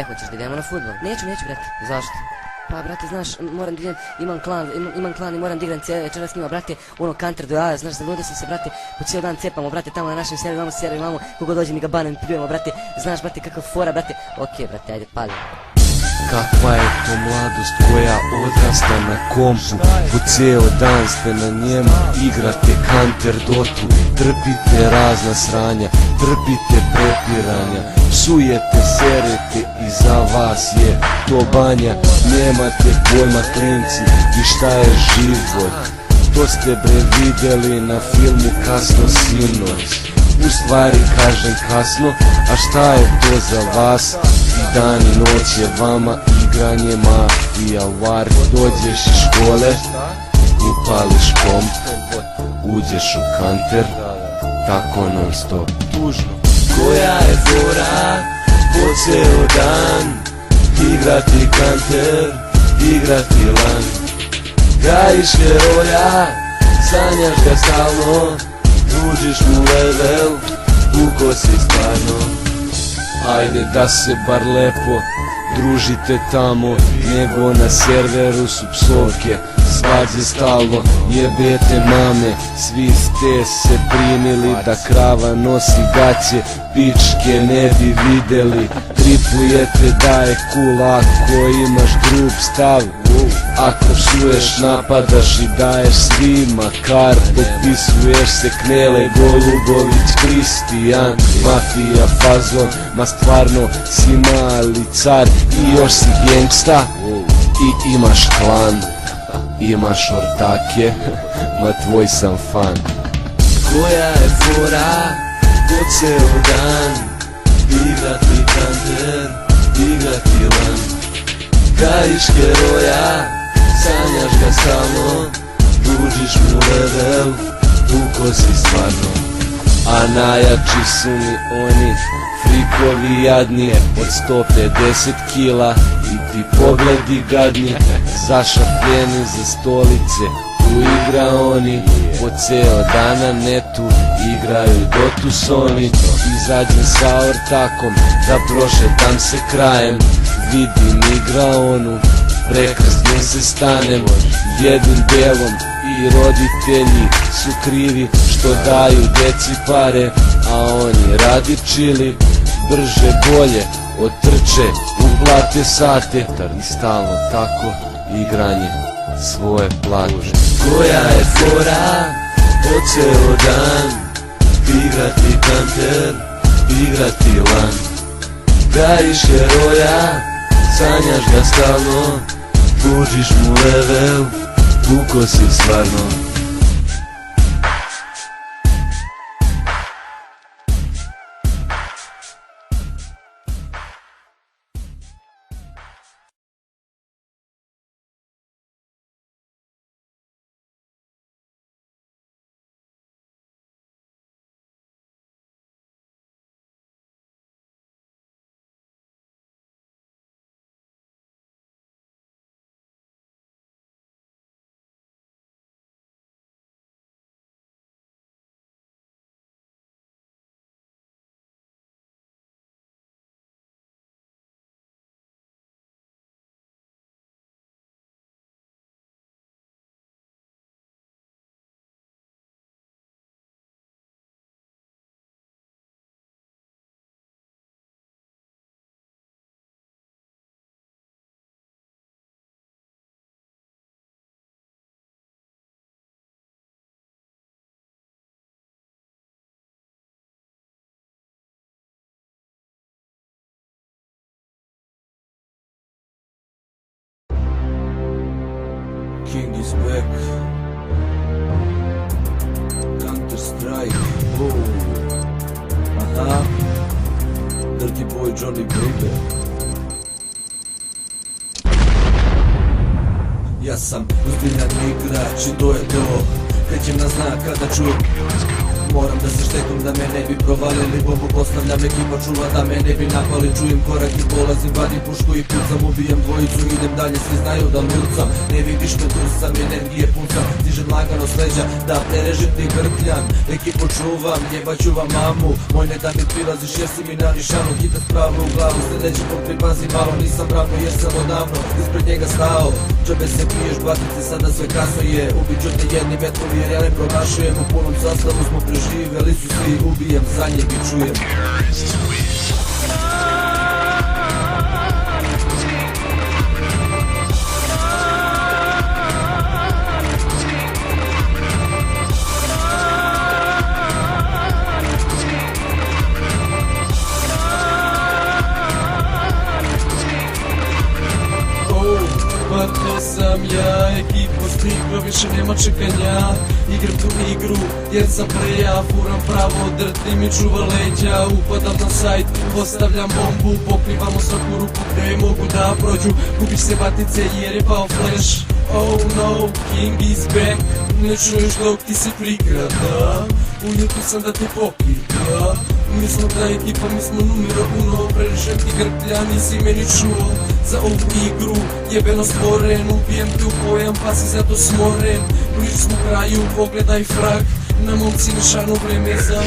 Hoćeš da idemo na fudbal? Neću, brate. Zašto? Pa, brate, znaš, moram da idem, imam klan i moram da igram cijel večera s njima, brate, ono Counter do jaja, znaš, zaludio sam se, brate, po cijel dan cepamo, brate, tamo na našem serveru, imamo, kogo dođe mi ga banem, pljujemo, brate, znaš, brate, kakav fora, brate, okej, brate, ajde, pali. Kakva je to mladost koja odrasta na kompu, po cijel dan ste na njemu, igrate Counter Dotu, trpite razna sranja, trpite prepiranja, psujete, serete i za vas je to banja. Nemate pojma klinci i šta je život, to ste bre vidjeli na filmu Kasno sinoć. U stvari kažem kasno, a šta je to za vas? I dan i noć je vama igranje mafija war. Dođeš iz škole, upališ komp, uđeš u Counter, tako non stop. Tužno. Koja je fora, po ceo dan, igrati Counter, igrati LAN. Gajiš heroja, sanjaš ga stalno, uđiš mu level, uko si stvarno. Ajde da se bar lepo družite tamo, nego na serveru su psovke, svađe stalno, jebete mame. Svi ste se primili da krava nosi gaće, pičke ne bi videli. Tripujete da je cool ako imaš grub stav, ako psuješ, napadaš i daješ svima kar. Potpisuješ se Knele, Golubović, Kristijan, mafija fazon, ma stvarno si mali car. I još si gangsta i imaš klan, imaš ortake, ma tvoj sam fan. Koja je fora, po ceo dan, igrati Counter, igrati LAN. Gajiš heroja, sanjaš ga samo, uđiš mu level, uko si stvarno. A najjači su mi oni, frikovi jadni, od 150 kila i ti pogledi gadni, zašapljeni za stolice u igraoni. Po ceo dan na netu igraju Dotu Sony. Izađem sa ortakom da prošetam se krajem, vidim igraonu, prekrasnim se stanem. Jednim delom i roditelji su krivi što daju deci pare, a oni radi čili, brže bolje otrče, uplate sate i stalno tako igranje svoje plate. Koja je fora, po ceo dan, igrati Counter, igrati LAN. Gajiš heroja, sanjaš ga stalno, uđiš mu level, uko si stvarno. King is back. Counter Strike. Aha. Dirty boy Johnny Baby. Ja sam ozbiljan igrač i to je to. Krećem na znak kada čujem, moram da se sekunda me ne bi provalili. Bombu postavljam, ekipa čuva da me ne bi napali. Čujem korak i polazim, vadim pušku i pucam. Ubijam dvojicu, idem dalje, svi znaju da lucam. Ne vidiš me, tu sam, energije pucam. Stižem lagano s leđa, da prerežim ti grkljan. Ekipu čuvam, jebaću vam mamu. Moj ne da mi prilaziš jer si mi na nišanu. Kita spravo u glavu, sljedeći put pripazi malo. Nisam ravno jer sam odavno ispred njega stao. Džabe se piješ, batice, sada sve kasno je. Ubiću te jedni metrovi jer ja ne promašujem. U punom sastavu smo preživjeli su svi. Ubijem za njeg i čujem. Pa to sam ja, ekipa stigla, više nema čekanja. Igram tu igru jer sam preja, furam pravo, drtim i čuva leđa. Upadam na sajt, postavljam bombu, pokrivamo svaku ruku gde mogu da prođu. Gubiš se batice jer je pao flash. Oh no, King is back. Ne čuješ dok ti si prigrada. Ujetu sam da te pokida. Mi smo ta ekipa, mi smo numero uno. Prerežem ti grklja, nisi meni čuo. Za ovu igru jebeno stvoren. Ubijem te u pojam pa si zato smoren. Bliži smo kraju, pogledaj frag. Na momci nišanu vreme za